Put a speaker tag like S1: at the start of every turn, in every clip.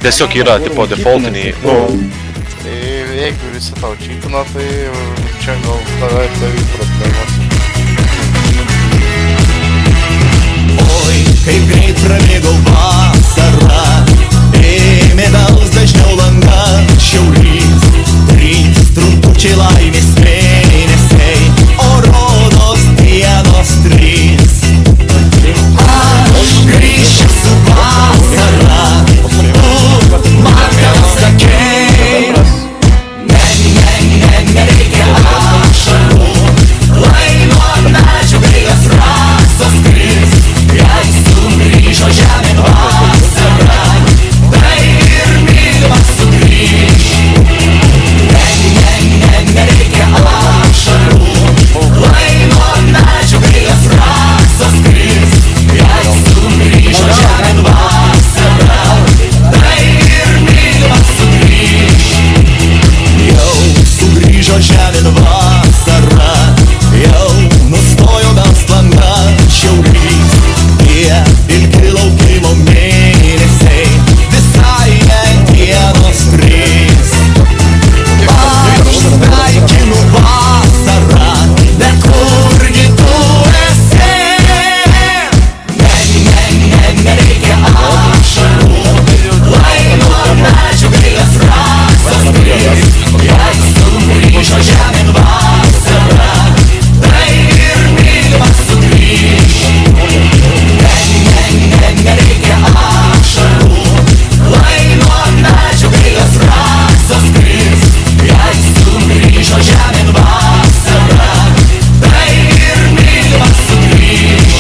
S1: tiesiog yra, tipo, defaultiniai, nu,
S2: Tai jeigu visi tau čipina, tai čia gal tave ir tavai problemos.
S3: Oi, kaip greit prabėgo vasara, ėmė bels dažniau langą šiaurys, 3 trumpučiai laimės mėnesiai, o rodos dienos 3. Aš grįšiu su vasara, tu man gal sakei, nereikia ašarų, lai nuo medžių gailias rasos kris, jei sugrįžo žemėn vasara, tai ir mylimas sugrįž. Nereikia ašarų, lai nuo medžių gailias rasos kris, jei sugrįžo žemėn vasara, tai ir mylimas sugrįž. Jau sugrįžo žemėn vasara, jau nustojo bels langa šiaurys, tie ilgi laukimo mėnesiai, visai ne dienos 3. Aš sveikinu vasarą, bet kurgi tu esi? Nereikia ašarų, lai nuo medžių gailias rasos kris, jei sugrįžo žemėn vasara, tai ir mylimas sugrįž. Nereikia ašarų, lai nuo medžių gailias rasos kris, jei sugrįžo žemėn vasara, tai ir mylimas sugrįž.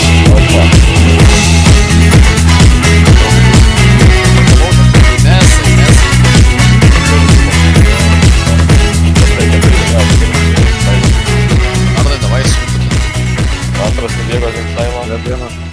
S2: Arnai, davai su.
S1: antras nubėgo link Saimo.